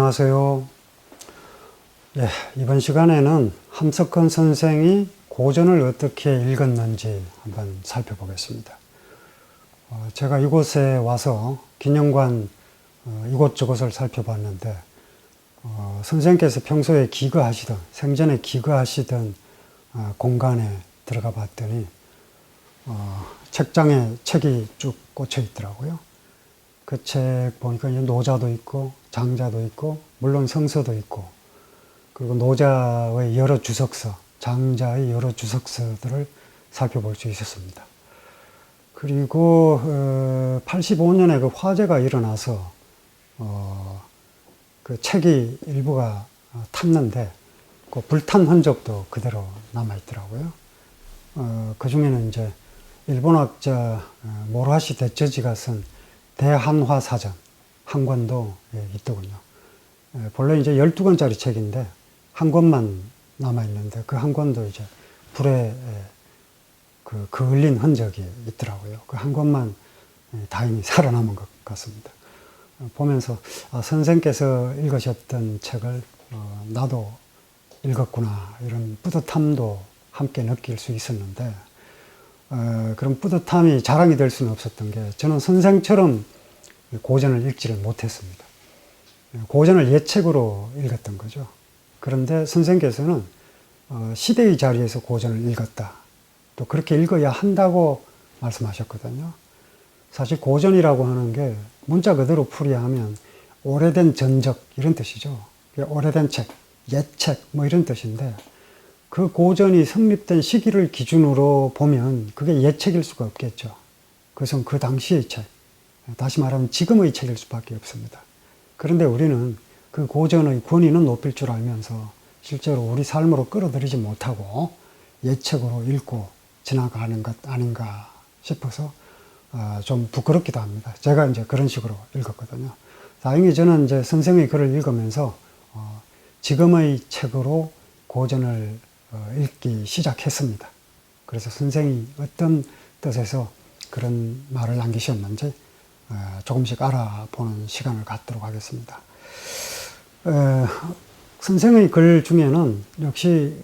안녕하세요. 예, 이번 시간에는 함석헌 선생이 고전을 어떻게 읽었는지 한번 살펴보겠습니다. 제가 이곳에 와서 기념관 이곳저곳을 살펴봤는데 선생님께서 평소에 생전에 기거하시던 공간에 들어가 봤더니 책장에 책이 쭉 꽂혀 있더라고요. 그 책 보니까 노자도 있고 장자도 있고 물론 성서도 있고 그리고 노자의 여러 주석서, 장자의 여러 주석서들을 살펴볼 수 있었습니다. 그리고 85년에 그 화재가 일어나서 그 책이 일부가 탔는데 그 불탄 흔적도 그대로 남아 있더라고요. 그 중에는 이제 일본학자 모라시 데츠지가 쓴 대한화 사전 한 권도 있더군요. 본래 이제 12권짜리 책인데 한 권만 남아 있는데 그 한 권도 이제 불에 그을린 흔적이 있더라고요. 그 한 권만 다행히 살아남은 것 같습니다. 보면서 선생께서 읽으셨던 책을 나도 읽었구나 이런 뿌듯함도 함께 느낄 수 있었는데 그런 뿌듯함이 자랑이 될 수는 없었던 게 저는 선생처럼 고전을 읽지를 못했습니다. 고전을 예책으로 읽었던 거죠. 그런데 선생께서는 시대의 자리에서 고전을 읽었다. 또 그렇게 읽어야 한다고 말씀하셨거든요. 사실 고전이라고 하는 게 문자 그대로 풀이하면 오래된 전적 이런 뜻이죠. 오래된 책, 옛책 뭐 이런 뜻인데 그 고전이 성립된 시기를 기준으로 보면 그게 옛책일 수가 없겠죠. 그것은 그 당시의 책, 다시 말하면 지금의 책일 수밖에 없습니다. 그런데 우리는 그 고전의 권위는 높일 줄 알면서 실제로 우리 삶으로 끌어들이지 못하고 옛책으로 읽고 지나가는 것 아닌가 싶어서 좀 부끄럽기도 합니다. 제가 이제 그런 식으로 읽었거든요. 다행히 저는 이제 선생의 글을 읽으면서 지금의 책으로 고전을 읽기 시작했습니다. 그래서 선생이 어떤 뜻에서 그런 말을 남기셨는지 조금씩 알아보는 시간을 갖도록 하겠습니다. 선생의 글 중에는 역시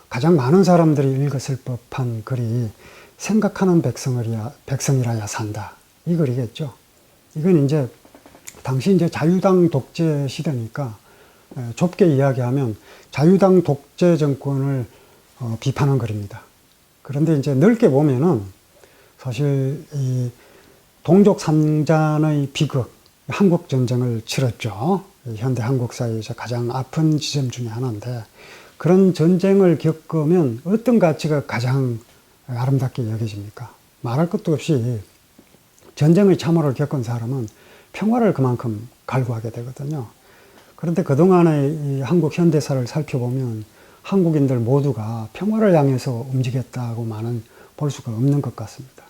가장 많은 사람들이 읽었을 법한 글이 생각하는 백성이라야 산다. 이 글이겠죠. 이건 이제 당시 이제 자유당 독재 시대니까 좁게 이야기하면 자유당 독재 정권을 비판한 글입니다. 그런데 이제 넓게 보면은 사실 이 동족 삼잔의 비극, 한국 전쟁을 치렀죠. 현대 한국 사회에서 가장 아픈 지점 중에 하나인데 그런 전쟁을 겪으면 어떤 가치가 가장 아름답게 여겨집니까? 말할 것도 없이 전쟁의 참호를 겪은 사람은 평화를 그만큼 갈구하게 되거든요. 그런데 그동안의 이 한국 현대사를 살펴보면 한국인들 모두가 평화를 향해서 움직였다고만은 볼 수가 없는 것 같습니다.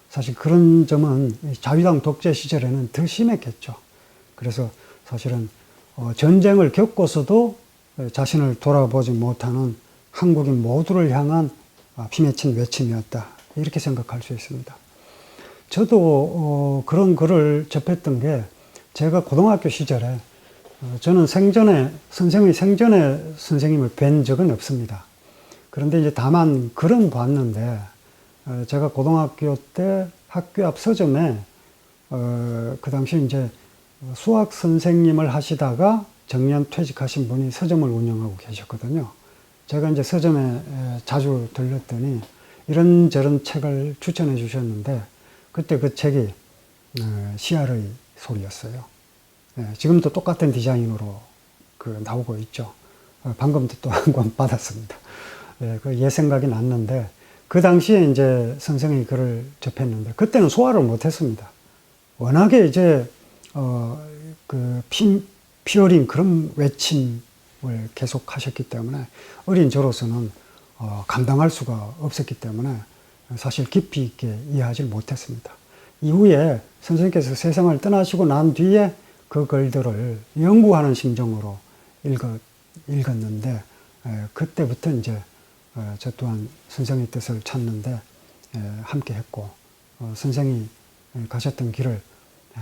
사실 그런 점은 자유당 독재 시절에는 더 심했겠죠. 그래서 사실은 전쟁을 겪고서도 자신을 돌아보지 못하는 한국인 모두를 향한 피맺힌 외침이었다. 이렇게 생각할 수 있습니다. 저도 그런 글을 접했던 게 제가 고등학교 시절에 저는 선생의 생전에 선생님을 뵌 적은 없습니다. 그런데 이제 다만 글은 봤는데 제가 고등학교 때 학교 앞 서점에 그 당시 이제 수학 선생님을 하시다가 정년 퇴직하신 분이 서점을 운영하고 계셨거든요. 제가 이제 서점에 자주 들렀더니 이런저런 책을 추천해 주셨는데 그때 그 책이 시알의 소리였어요. 지금도 똑같은 디자인으로 나오고 있죠. 방금도 또 한 권 받았습니다. 그 생각이 났는데 그 당시에 이제 선생의 글을 접했는데 그때는 소화를 못했습니다. 워낙에 이제 피어린 그런 외침을 계속 하셨기 때문에 어린 저로서는 감당할 수가 없었기 때문에 사실 깊이 있게 이해하지 못했습니다. 이후에 선생님께서 세상을 떠나시고 난 뒤에 그 글들을 연구하는 심정으로 읽었는데 그때부터 이제 저 또한 선생의 뜻을 찾는데 함께 했고 선생이 가셨던 길을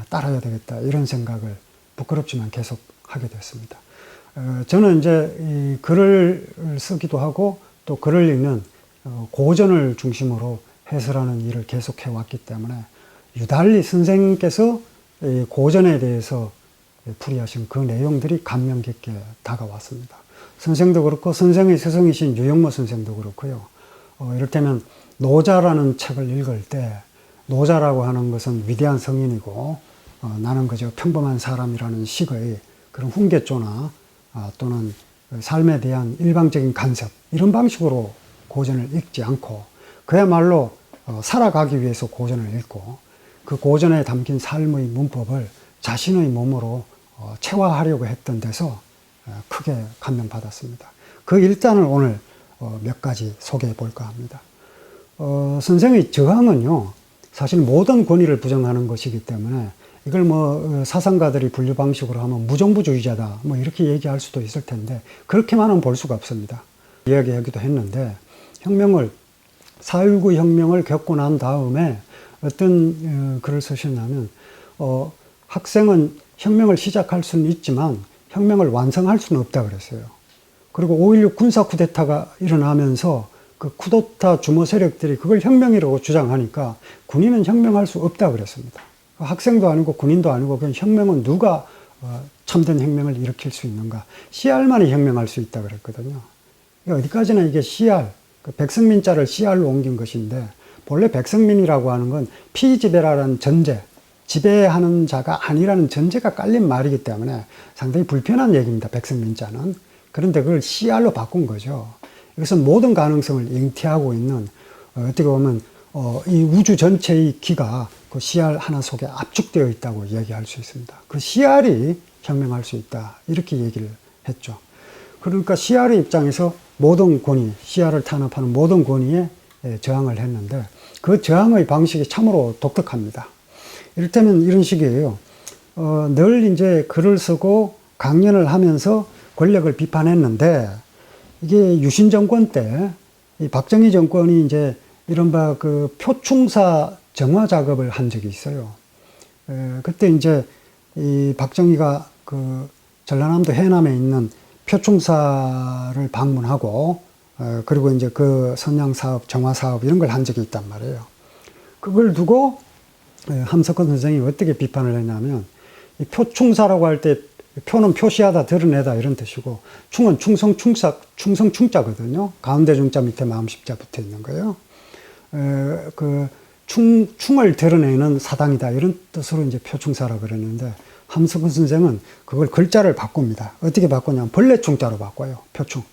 따라야 되겠다 이런 생각을 부끄럽지만 계속 하게 됐습니다. 저는 이제 이 글을 쓰기도 하고 또 글을 읽는 고전을 중심으로 해설하는 일을 계속해 왔기 때문에 유달리 선생님께서 이 고전에 대해서 풀이하신 그 내용들이 감명 깊게 다가왔습니다. 선생도 그렇고 선생의 스승이신 유영모 선생도 그렇고요. 이를테면 노자라는 책을 읽을 때 노자라고 하는 것은 위대한 성인이고 나는 그저 평범한 사람이라는 식의 그런 훈계조나 또는 삶에 대한 일방적인 간섭 이런 방식으로 고전을 읽지 않고 그야말로 살아가기 위해서 고전을 읽고 그 고전에 담긴 삶의 문법을 자신의 몸으로 체화하려고 했던 데서 크게 감명받았습니다. 그 일단을 오늘 몇 가지 소개해 볼까 합니다. 선생의 저항은요, 사실 모든 권위를 부정하는 것이기 때문에 이걸 뭐 사상가들이 분류 방식으로 하면 무정부주의자다 뭐 이렇게 얘기할 수도 있을 텐데 그렇게만은 볼 수가 없습니다. 이야기하기도 했는데 4.19 혁명을 겪고 난 다음에 어떤 글을 쓰셨냐면 학생은 혁명을 시작할 수는 있지만 혁명을 완성할 수는 없다 그랬어요. 그리고 5.16 군사 쿠데타가 일어나면서 그 쿠데타 주모 세력들이 그걸 혁명이라고 주장하니까 군인은 혁명할 수 없다 그랬습니다. 학생도 아니고 군인도 아니고 그냥 혁명은 누가 참된 혁명을 일으킬 수 있는가? CR만이 혁명할 수 있다 그랬거든요. 어디까지나 이게 CR, 그 백성민자를 CR로 옮긴 것인데 본래 백성민이라고 하는 건 피지배라는 전제, 지배하는 자가 아니라는 전제가 깔린 말이기 때문에 상당히 불편한 얘기입니다. 백성민자는. 그런데 그걸 CR로 바꾼 거죠. 이것은 모든 가능성을 잉태하고 있는 어떻게 보면 이 우주 전체의 기가 그 CR 하나 속에 압축되어 있다고 얘기할 수 있습니다. 그 CR이 혁명할 수 있다. 이렇게 얘기를 했죠. 그러니까 CR의 입장에서 모든 권위, CR을 탄압하는 모든 권위에 저항을 했는데 그 저항의 방식이 참으로 독특합니다. 이를테면 이런 식이에요. 늘 이제 글을 쓰고 강연을 하면서 권력을 비판했는데 이게 유신 정권 때 이 박정희 정권이 이제 이른바 그 표충사 정화 작업을 한 적이 있어요. 그때 이제 이 박정희가 그 전라남도 해남에 있는 표충사를 방문하고 그리고 이제 그 선양 사업, 정화 사업 이런 걸 한 적이 있단 말이에요. 그걸 두고 함석헌 선생이 어떻게 비판을 했냐면 이 표충사라고 할 때 표는 표시하다, 드러내다 이런 뜻이고 충은 충성 충자거든요. 가운데 중자 밑에 마음 십자 붙어 있는 거예요. 그 충을 드러내는 사당이다 이런 뜻으로 이제 표충사라 그랬는데 함석헌 선생은 그걸 글자를 바꿉니다. 어떻게 바꾸냐면 벌레 충자로 바꿔요. 표충.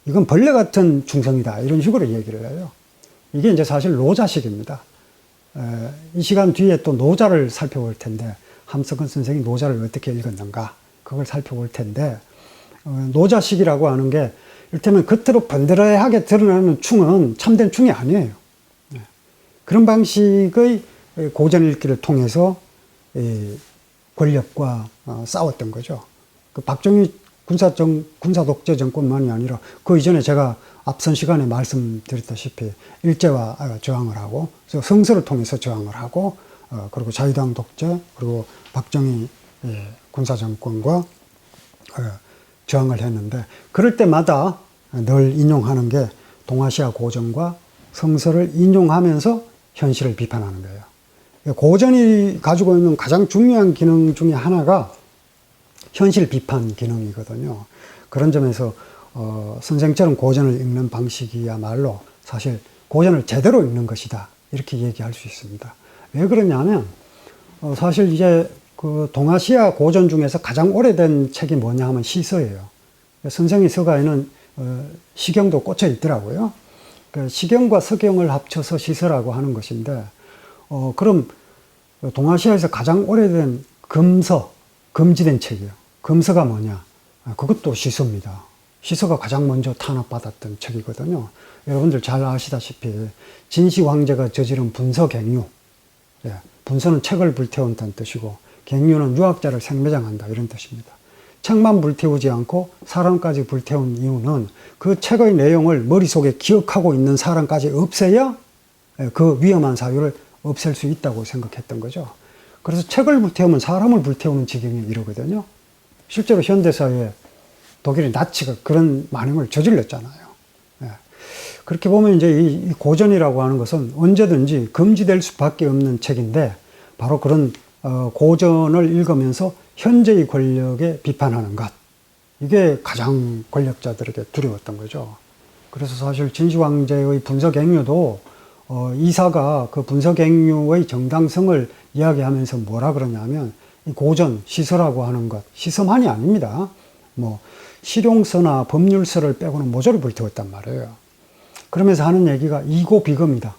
이건 벌레 같은 충성이다 이런 식으로 얘기를 해요. 이게 이제 사실 노자식입니다. 이 시간 뒤에 또 노자를 살펴볼 텐데 함석헌 선생이 노자를 어떻게 읽었는가 그걸 살펴볼 텐데 노자식이라고 하는 게 이를테면 겉으로 번드러하게 드러나는 충은 참된 충이 아니에요. 그런 방식의 고전 읽기를 통해서 권력과 싸웠던 거죠. 그 박정희 군사 독재 정권만이 아니라 그 이전에 제가 앞선 시간에 말씀드렸다시피 일제와 저항을 하고 성서를 통해서 저항을 하고 그리고 자유당 독재 그리고 박정희 군사 정권과 저항을 했는데 그럴 때마다 늘 인용하는 게 동아시아 고전과 성서를 인용하면서 현실을 비판하는 거예요. 고전이 가지고 있는 가장 중요한 기능 중에 하나가 현실 비판 기능이거든요. 그런 점에서 선생처럼 고전을 읽는 방식이야말로 사실 고전을 제대로 읽는 것이다 이렇게 얘기할 수 있습니다. 왜 그러냐면 사실 이제 그 동아시아 고전 중에서 가장 오래된 책이 뭐냐 하면 시서예요. 선생의 서가에는 시경도 꽂혀 있더라고요. 그 시경과 서경을 합쳐서 시서라고 하는 것인데 그럼 동아시아에서 가장 오래된 금서, 금지된 책이에요. 금서가 뭐냐? 그것도 시서입니다. 시서가 가장 먼저 탄압받았던 책이거든요. 여러분들 잘 아시다시피 진시 황제가 저지른 분서갱유. 분서는 책을 불태운다는 뜻이고 갱유는 유학자를 생매장한다 이런 뜻입니다. 책만 불태우지 않고 사람까지 불태운 이유는 그 책의 내용을 머릿속에 기억하고 있는 사람까지 없애야 그 위험한 사유를 없앨 수 있다고 생각했던 거죠. 그래서 책을 불태우면 사람을 불태우는 지경에 이르거든요. 실제로 현대사회에 독일의 나치가 그런 만행을 저질렀잖아요. 예. 그렇게 보면 이제 이 고전이라고 하는 것은 언제든지 금지될 수밖에 없는 책인데 바로 그런 고전을 읽으면서 현재의 권력에 비판하는 것. 이게 가장 권력자들에게 두려웠던 거죠. 그래서 사실 진시황제의 분서갱유도 이사가 그 분서갱유의 정당성을 이야기하면서 뭐라 그러냐면 이 고전, 시서라고 하는 것, 시서만이 아닙니다. 뭐 실용서나 법률서를 빼고는 모조리 불태웠단 말이에요. 그러면서 하는 얘기가 이고 비검이다.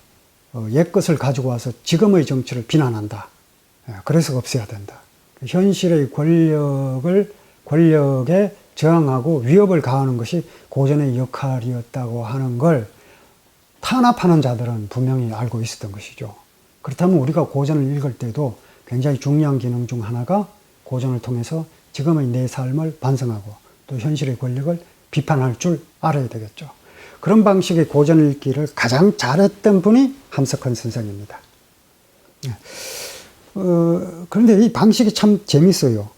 옛것을 가지고 와서 지금의 정치를 비난한다. 그래서 없애야 된다. 현실의 권력에 저항하고 위협을 가하는 것이 고전의 역할이었다고 하는 걸 탄압하는 자들은 분명히 알고 있었던 것이죠. 그렇다면 우리가 고전을 읽을 때도 굉장히 중요한 기능 중 하나가 고전을 통해서 지금의 내 삶을 반성하고 또 현실의 권력을 비판할 줄 알아야 되겠죠. 그런 방식의 고전 읽기를 가장 잘했던 분이 함석헌 선생입니다. 그런데 이 방식이 참 재밌어요.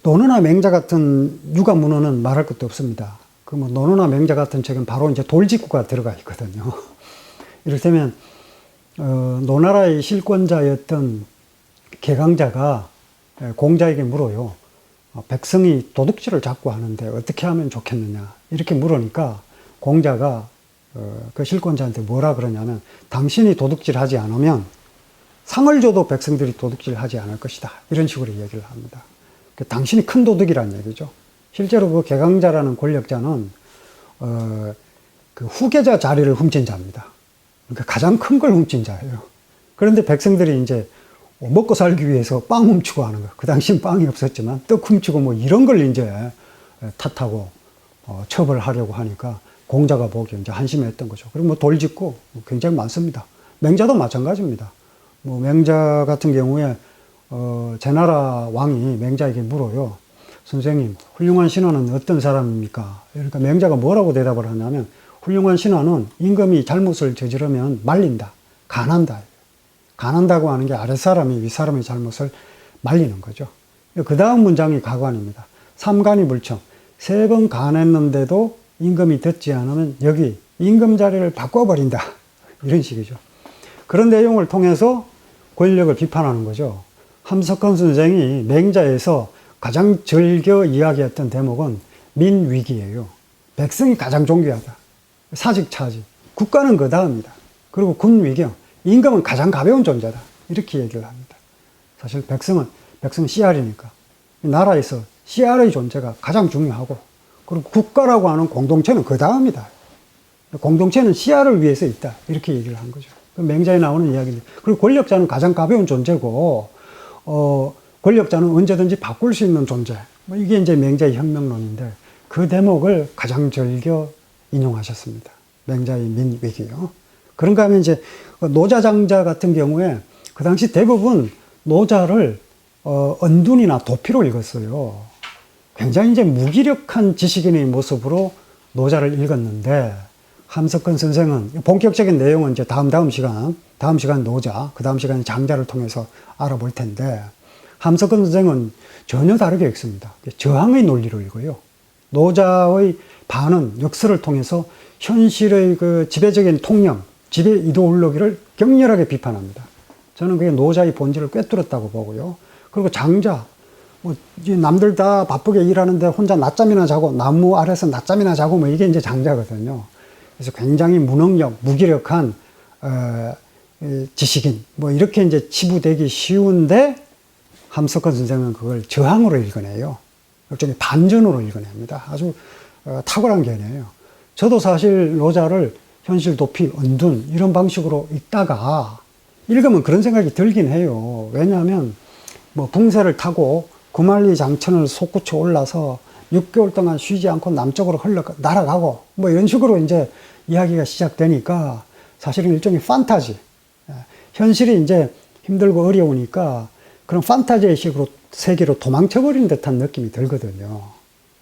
논어나 맹자 같은 유가문어는 말할 것도 없습니다. 그 뭐 논어나 맹자 같은 책은 바로 이제 돌직구가 들어가 있거든요. 이를테면 노나라의 실권자였던 개강자가 공자에게 물어요. 백성이 도둑질을 자꾸 하는데 어떻게 하면 좋겠느냐 이렇게 물으니까 공자가 그 실권자한테 뭐라 그러냐면 당신이 도둑질하지 않으면 상을 줘도 백성들이 도둑질하지 않을 것이다 이런 식으로 얘기를 합니다. 당신이 큰 도둑이란 얘기죠. 실제로 그 개강자라는 권력자는 그 후계자 자리를 훔친 자입니다. 그러니까 가장 큰 걸 훔친 자예요. 그런데 백성들이 이제 먹고 살기 위해서 빵 훔치고 하는 거예요. 그 당시엔 빵이 없었지만 떡 훔치고 뭐 이런 걸 이제 탓하고 처벌하려고 하니까 공자가 보기에 이제 한심했던 거죠. 그리고 뭐 돌짓고 굉장히 많습니다. 맹자도 마찬가지입니다. 뭐 맹자 같은 경우에 제나라 왕이 맹자에게 물어요. 선생님, 훌륭한 신하는 어떤 사람입니까? 그러니까 맹자가 뭐라고 대답을 하냐면 훌륭한 신하는 임금이 잘못을 저지르면 말린다. 간한다. 간한다고 하는 게 아랫사람이 윗사람의 잘못을 말리는 거죠. 그 다음 문장이 가관입니다. 삼간이 불청. 3번 간했는데도 임금이 듣지 않으면 여기 임금 자리를 바꿔버린다. 이런 식이죠. 그런 내용을 통해서 권력을 비판하는 거죠. 함석헌 선생이 맹자에서 가장 즐겨 이야기했던 대목은 민위기예요. 백성이 가장 존귀하다. 사직차지. 국가는 그 다음이다. 그리고 군위경. 임금은 가장 가벼운 존재다. 이렇게 얘기를 합니다. 사실 백성 씨알이니까. 나라에서 씨알의 존재가 가장 중요하고 그리고 국가라고 하는 공동체는 그 다음이다. 공동체는 씨알을 위해서 있다. 이렇게 얘기를 한 거죠. 맹자에 나오는 이야기입니다. 그리고 권력자는 가장 가벼운 존재고 권력자는 언제든지 바꿀 수 있는 존재. 뭐 이게 이제 맹자의 혁명론인데 그 대목을 가장 즐겨 인용하셨습니다. 맹자의 민위기요. 그런가 하면 이제 노자장자 같은 경우에 그 당시 대부분 노자를 언둔이나 도피로 읽었어요. 굉장히 이제 무기력한 지식인의 모습으로 노자를 읽었는데 함석헌 선생은 본격적인 내용은 이제 다음 시간 노자, 그 다음 시간에 장자를 통해서 알아볼 텐데 함석헌 선생은 전혀 다르게 읽습니다. 저항의 논리로 읽어요. 노자의 반은 역설을 통해서 현실의 그 지배적인 통념, 지배 이데올로기를 격렬하게 비판합니다. 저는 그게 노자의 본질을 꿰뚫었다고 보고요. 그리고 장자, 뭐 남들 다 바쁘게 일하는데 혼자 낮잠이나 자고 나무 아래서 낮잠이나 자고 뭐 이게 이제 장자거든요. 그래서 굉장히 무능력, 무기력한 지식인 뭐 이렇게 이제 치부되기 쉬운데 함석헌 선생은 그걸 저항으로 읽어내요. 일종의 반전으로 읽어냅니다. 아주 탁월한 견해예요. 저도 사실 노자를 현실 도피, 언둔 이런 방식으로 읽다가 읽으면 그런 생각이 들긴 해요. 왜냐하면 뭐 붕새를 타고 구만리 장천을 솟구쳐 올라서 6개월 동안 쉬지 않고 남쪽으로 날아가고 뭐 이런 식으로 이제 이야기가 시작되니까 사실은 일종의 판타지. 현실이 이제 힘들고 어려우니까 그런 판타지의 식으로 세계로 도망쳐버리는 듯한 느낌이 들거든요.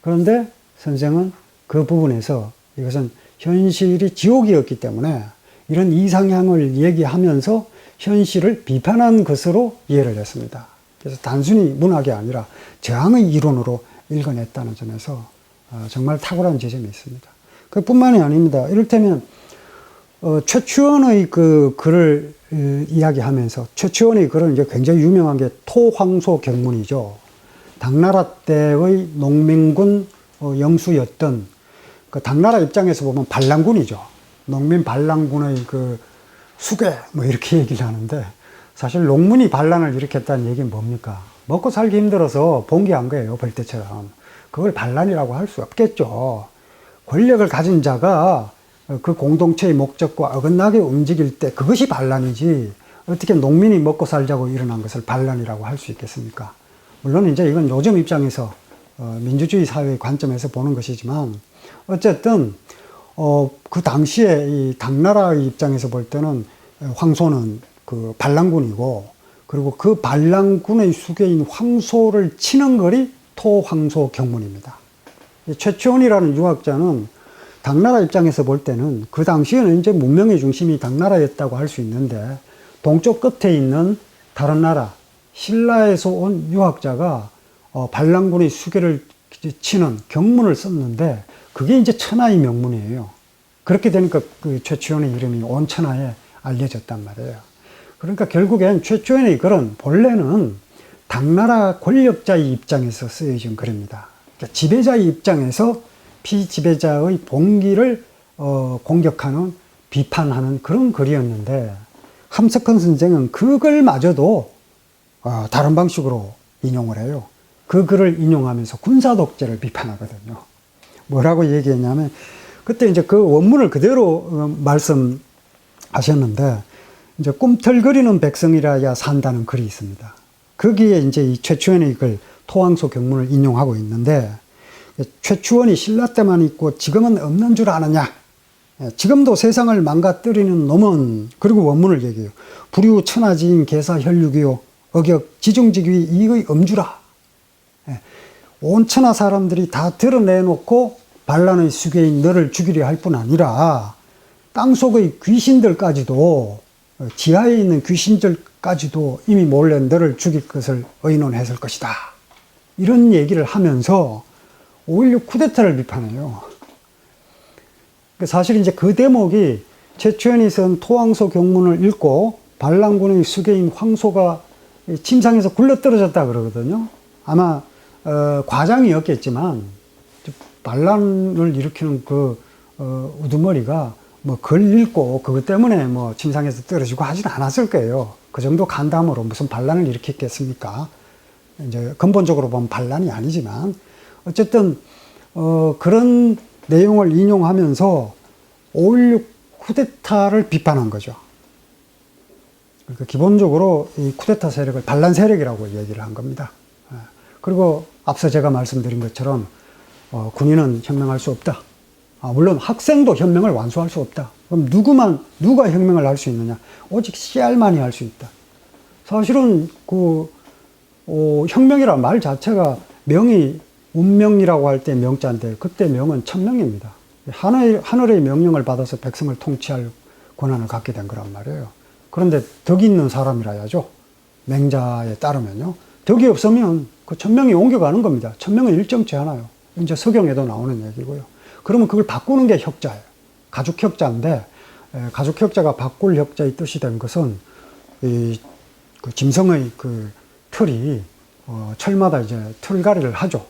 그런데 선생은 그 부분에서 이것은 현실이 지옥이었기 때문에 이런 이상향을 얘기하면서 현실을 비판한 것으로 이해를 했습니다. 그래서 단순히 문학이 아니라 저항의 이론으로 읽어냈다는 점에서 정말 탁월한 지점이 있습니다. 그뿐만이 아닙니다. 이를테면 최추원의 그 글을 이야기하면서 최추원의 글은 이제 굉장히 유명한 게 토황소 경문이죠. 당나라 때의 농민군 영수였던 그 당나라 입장에서 보면 반란군이죠. 농민 반란군의 그 수괴 뭐 이렇게 얘기를 하는데 사실 농민이 반란을 일으켰다는 얘기는 뭡니까? 먹고 살기 힘들어서 봉기한 거예요. 벌떼처럼. 그걸 반란이라고 할 수 없겠죠. 권력을 가진 자가 그 공동체의 목적과 어긋나게 움직일 때 그것이 반란이지 어떻게 농민이 먹고 살자고 일어난 것을 반란이라고 할 수 있겠습니까? 물론 이제 이건 요즘 입장에서 민주주의 사회의 관점에서 보는 것이지만 어쨌든 그 당시에 이 당나라의 입장에서 볼 때는 황소는 그 반란군이고 그리고 그 반란군의 수괴인 황소를 치는 글이 토황소 경문입니다. 최추원이라는 유학자는 당나라 입장에서 볼 때는 그 당시에는 이제 문명의 중심이 당나라였다고 할 수 있는데 동쪽 끝에 있는 다른 나라 신라에서 온 유학자가 반란군의 수괴를 치는 경문을 썼는데 그게 이제 천하의 명문이에요. 그렇게 되니까 그 최추원의 이름이 온 천하에 알려졌단 말이에요. 그러니까 결국엔 최추원의 글은 본래는 당나라 권력자의 입장에서 쓰여진 글입니다. 그러니까 지배자의 입장에서 피지배자의 봉기를 공격하는 비판하는 그런 글이었는데 함석헌 선생은 그 글마저도 다른 방식으로 인용을 해요. 그 글을 인용하면서 군사독재를 비판하거든요. 뭐라고 얘기했냐면 그때 이제 그 원문을 그대로 말씀하셨는데 이제 꿈틀거리는 백성이라야 산다는 글이 있습니다. 거기에 이제 이 최추원의 글 토황소 경문을 인용하고 있는데 최추원이 신라 때만 있고 지금은 없는 줄 아느냐? 지금도 세상을 망가뜨리는 놈은 그리고 원문을 얘기해요. 불유 천하지인 개사 혈육이요 어격 지중직위 이의 엄주라. 온 천하 사람들이 다 드러내놓고 반란의 수괴인 너를 죽이려 할 뿐 아니라 땅속의 귀신들까지도 지하에 있는 귀신들까지도 이미 몰래 너를 죽일 것을 의논했을 것이다. 이런 얘기를 하면서 5.16 쿠데타를 비판해요. 사실 이제 그 대목이 최추원이 쓴 토황소 경문을 읽고 반란군의 수괴인 황소가 침상에서 굴러떨어졌다 그러거든요. 아마 과장이었겠지만 반란을 일으키는 그 우두머리가 뭐 글 읽고 그것 때문에 뭐 침상에서 떨어지고 하진 않았을 거예요. 그 정도 간담으로 무슨 반란을 일으켰겠습니까? 이제 근본적으로 보면 반란이 아니지만 어쨌든 그런 내용을 인용하면서 5.16 쿠데타를 비판한 거죠. 그러니까 기본적으로 이 쿠데타 세력을 반란 세력이라고 얘기를 한 겁니다. 그리고 앞서 제가 말씀드린 것처럼 군인은 혁명할 수 없다. 물론 학생도 혁명을 완수할 수 없다. 그럼 누가 혁명을 할 수 있느냐? 오직 CR만이 할 수 있다. 사실은 혁명이란 말 자체가 명이 운명이라고 할 때 명자인데 그때 명은 천명입니다. 하늘의 명령을 받아서 백성을 통치할 권한을 갖게 된 거란 말이에요. 그런데 덕이 있는 사람이라야죠. 맹자에 따르면요. 덕이 없으면 그 천명이 옮겨가는 겁니다. 천명은 일정치 않아요. 이제 서경에도 나오는 얘기고요. 그러면 그걸 바꾸는 게 혁자예요. 가죽혁자인데 가죽혁자가 바꿀 혁자의 뜻이 된 것은 그 짐승의 그 털이 철마다 이제 털갈이를 하죠.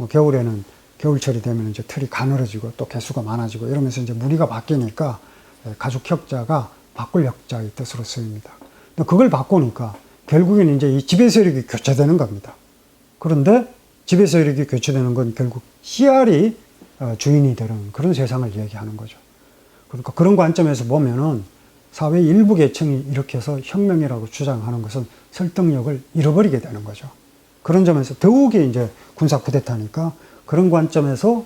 겨울에는 겨울철이 되면 이제 털이 가늘어지고 또 개수가 많아지고 이러면서 이제 무리가 바뀌니까 가죽혁자가 바꿀 혁자의 뜻으로 쓰입니다. 그걸 바꾸니까 결국엔 이제 이 지배 세력이 교체되는 겁니다. 그런데 지배 세력이 교체되는 건 결국 CR이 주인이 되는 그런 세상을 얘기하는 거죠. 그러니까 그런 관점에서 보면은 사회 일부 계층이 이렇게 해서 혁명이라고 주장하는 것은 설득력을 잃어버리게 되는 거죠. 그런 점에서 더욱이 이제 군사 쿠데타니까 그런 관점에서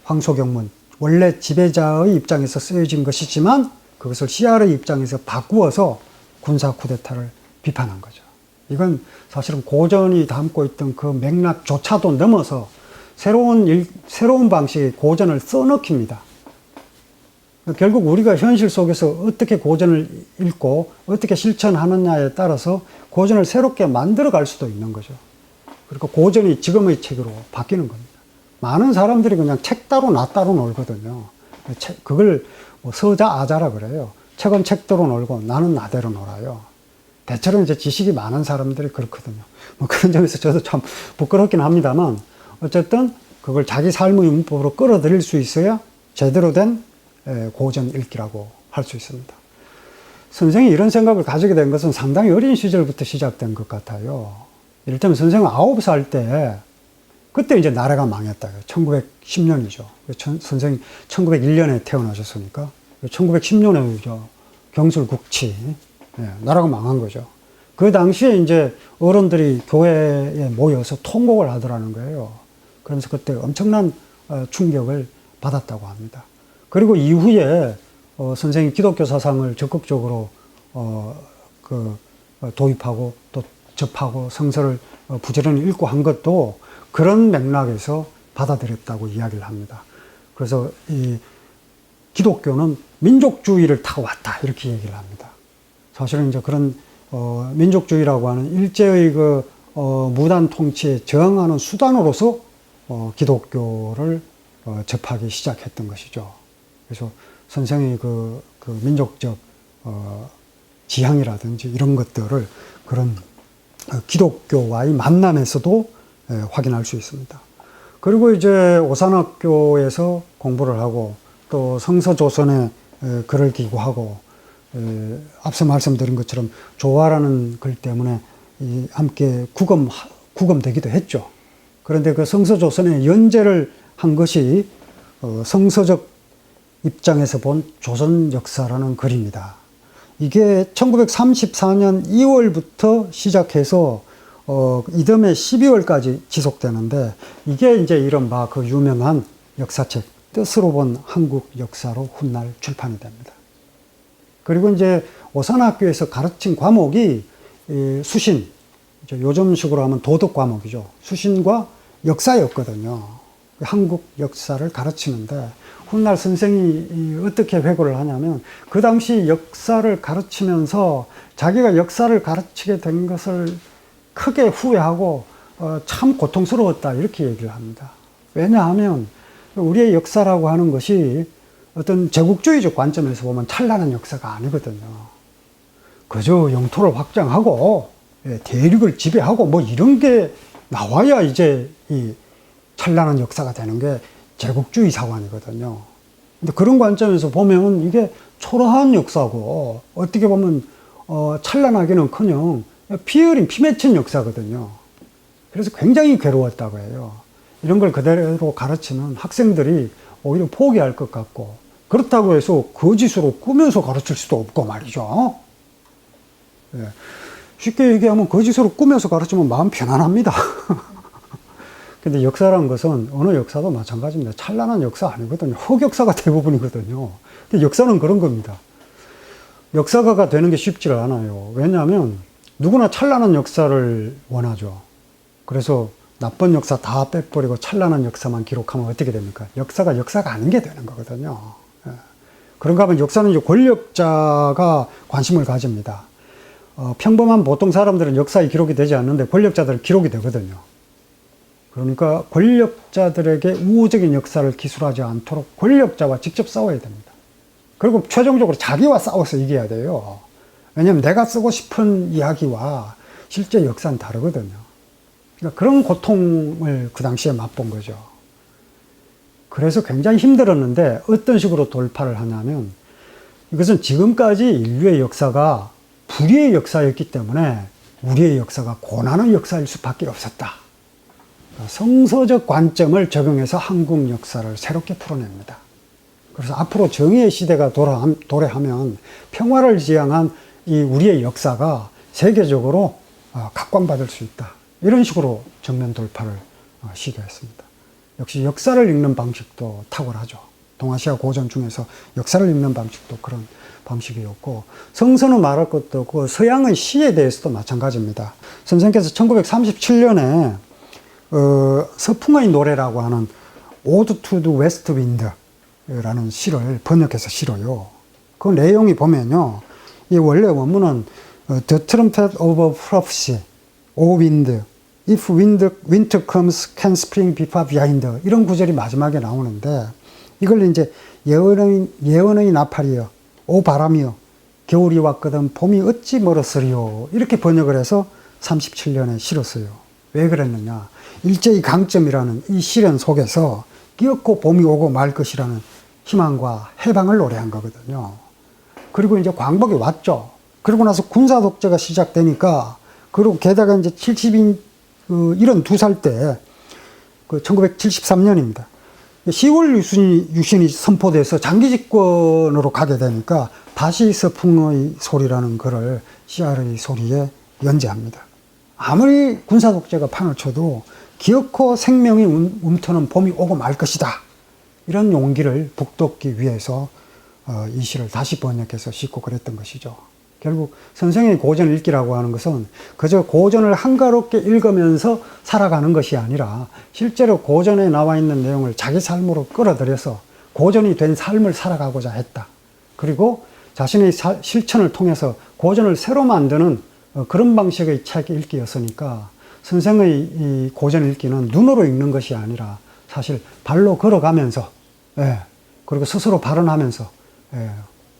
황소경문 원래 지배자의 입장에서 쓰여진 것이지만 그것을 CR의 입장에서 바꾸어서 군사 쿠데타를 비판한 거죠. 이건 사실은 고전이 담고 있던 그 맥락조차도 넘어서 새로운 방식의 고전을 써넣깁니다. 결국 우리가 현실 속에서 어떻게 고전을 읽고 어떻게 실천하느냐에 따라서 고전을 새롭게 만들어 갈 수도 있는 거죠. 그리고 고전이 지금의 책으로 바뀌는 겁니다. 많은 사람들이 그냥 책 따로 나 따로 놀거든요. 그걸 뭐 서자 아자라 그래요. 책은 책대로 놀고 나는 나대로 놀아요. 대체로 이제 지식이 많은 사람들이 그렇거든요. 뭐 그런 점에서 저도 참 부끄럽긴 합니다만 어쨌든 그걸 자기 삶의 문법으로 끌어들일 수 있어야 제대로 된 고전 읽기라고 할 수 있습니다. 선생이 이런 생각을 가지게 된 것은 상당히 어린 시절부터 시작된 것 같아요. 이를테면 선생은 9살 때 그때 이제 나라가 망했다. 1910년이죠. 선생이 1901년에 태어나셨으니까 1910년에 경술국치 나라가 망한 거죠. 그 당시에 이제 어른들이 교회에 모여서 통곡을 하더라는 거예요. 그러면서 그때 엄청난 충격을 받았다고 합니다. 그리고 이후에 선생이 기독교 사상을 적극적으로 도입하고 또 접하고 성서를 부지런히 읽고 한 것도 그런 맥락에서 받아들였다고 이야기를 합니다. 그래서 이 기독교는 민족주의를 타고 왔다 이렇게 얘기를 합니다. 사실은 이제 그런 민족주의라고 하는 일제의 무단 통치에 저항하는 수단으로서 기독교를 접하기 시작했던 것이죠. 그래서 선생의 그 민족적 지향이라든지 이런 것들을 그런 기독교와의 만남에서도 확인할 수 있습니다. 그리고 이제 오산학교에서 공부를 하고 또 성서조선에 글을 기고하고 앞서 말씀드린 것처럼 조화라는 글 때문에 함께 구검되기도 했죠. 그런데 그 성서조선에 연재를 한 것이 성서적 입장에서 본 조선 역사라는 글입니다. 이게 1934년 2월부터 시작해서 이듬해 12월까지 지속되는데 이게 이제 이른바 그 유명한 역사책 뜻으로 본 한국 역사로 훗날 출판이 됩니다. 그리고 이제 오산학교에서 가르친 과목이 수신, 요즘식으로 하면 도덕 과목이죠. 수신과 역사였거든요. 한국 역사를 가르치는데 훗날 선생이 어떻게 회고를 하냐면 그 당시 역사를 가르치면서 자기가 역사를 가르치게 된 것을 크게 후회하고 참 고통스러웠다 이렇게 얘기를 합니다. 왜냐하면 우리의 역사라고 하는 것이 어떤 제국주의적 관점에서 보면 찬란한 역사가 아니거든요. 그저 영토를 확장하고 대륙을 지배하고 뭐 이런 게 나와야 이제 이 찬란한 역사가 되는 게 제국주의 사관이거든요. 근데 그런 관점에서 보면 이게 초라한 역사고 어떻게 보면 찬란하기는커녕 피 흘린 피 맺힌 역사거든요. 그래서 굉장히 괴로웠다고 해요. 이런 걸 그대로 가르치면 학생들이 오히려 포기할 것 같고 그렇다고 해서 거짓으로 꾸며서 가르칠 수도 없고 말이죠. 예. 쉽게 얘기하면 거짓으로 꾸며서 가르치면 마음 편안합니다. 근데 역사란 것은 어느 역사도 마찬가지입니다. 찬란한 역사 아니거든요. 흑역사가 대부분이거든요. 근데 역사는 그런 겁니다. 역사가가 되는 게 쉽지가 않아요. 왜냐하면 누구나 찬란한 역사를 원하죠. 그래서 나쁜 역사 다 빼버리고 찬란한 역사만 기록하면 어떻게 됩니까? 역사가 아닌 게 되는 거거든요. 예. 그런가 하면 역사는 이제 권력자가 관심을 가집니다. 평범한 보통 사람들은 역사에 기록이 되지 않는데 권력자들은 기록이 되거든요. 그러니까 권력자들에게 우호적인 역사를 기술하지 않도록 권력자와 직접 싸워야 됩니다. 그리고 최종적으로 자기와 싸워서 이겨야 돼요. 왜냐하면 내가 쓰고 싶은 이야기와 실제 역사는 다르거든요. 그러니까 그런 고통을 그 당시에 맛본 거죠. 그래서 굉장히 힘들었는데 어떤 식으로 돌파를 하냐면 이것은 지금까지 인류의 역사가 불의의 역사였기 때문에 우리의 역사가 고난의 역사일 수밖에 없었다. 성서적 관점을 적용해서 한국 역사를 새롭게 풀어냅니다. 그래서 앞으로 정의의 시대가 도래하면 평화를 지향한 이 우리의 역사가 세계적으로 각광받을 수 있다. 이런 식으로 정면 돌파를 시도했습니다. 역시 역사를 읽는 방식도 탁월하죠. 동아시아 고전 중에서 역사를 읽는 방식도 그런 방식이었고 성서는 말할 것도 없고 서양의 시에 대해서도 마찬가지입니다. 선생께서 1937년에 서풍의 노래라고 하는 Ode to the West Wind 라는 시를 번역해서 실어요. 그 내용이 보면요. 이 원래 원문은 The trumpet of a prophecy, O wind, if winter comes, can spring be far behind. 이런 구절이 마지막에 나오는데 이걸 이제 예언의 나팔이여, 오 바람이여, 겨울이 왔거든 봄이 어찌 멀었으리요. 이렇게 번역을 해서 37년에 실었어요. 왜 그랬느냐. 일제의 강점이라는 이 시련 속에서 기어코 봄이 오고 말 것이라는 희망과 해방을 노래한 거거든요. 그리고 이제 광복이 왔죠. 그러고 나서 군사 독재가 시작되니까, 그리고 게다가 이제 72살 때, 1973년입니다. 10월 유신이 선포돼서 장기 집권으로 가게 되니까 다시 서풍의 소리라는 글을 CR의 소리에 연재합니다. 아무리 군사 독재가 판을 쳐도 기어코 생명이 움트는 봄이 오고 말 것이다. 이런 용기를 북돋기 위해서 이 시를 다시 번역해서 싣고 그랬던 것이죠. 결국 선생의 고전 읽기라고 하는 것은 그저 고전을 한가롭게 읽으면서 살아가는 것이 아니라 실제로 고전에 나와 있는 내용을 자기 삶으로 끌어들여서 고전이 된 삶을 살아가고자 했다. 그리고 자신의 실천을 통해서 고전을 새로 만드는 그런 방식의 책 읽기였으니까 선생의 이 고전 읽기는 눈으로 읽는 것이 아니라 사실 발로 걸어가면서, 그리고 스스로 발언하면서,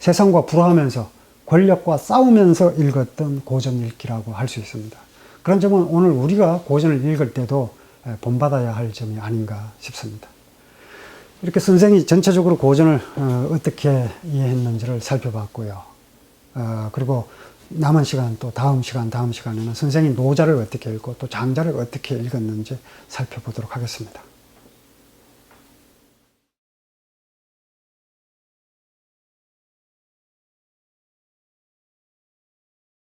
세상과 불화하면서, 권력과 싸우면서 읽었던 고전 읽기라고 할 수 있습니다. 그런 점은 오늘 우리가 고전을 읽을 때도 본받아야 할 점이 아닌가 싶습니다. 이렇게 선생이 전체적으로 고전을 어떻게 이해했는지를 살펴봤고요. 그리고 남은 시간, 또 다음 시간에는 선생이 노자를 어떻게 읽고 또 장자를 어떻게 읽었는지 살펴보도록 하겠습니다.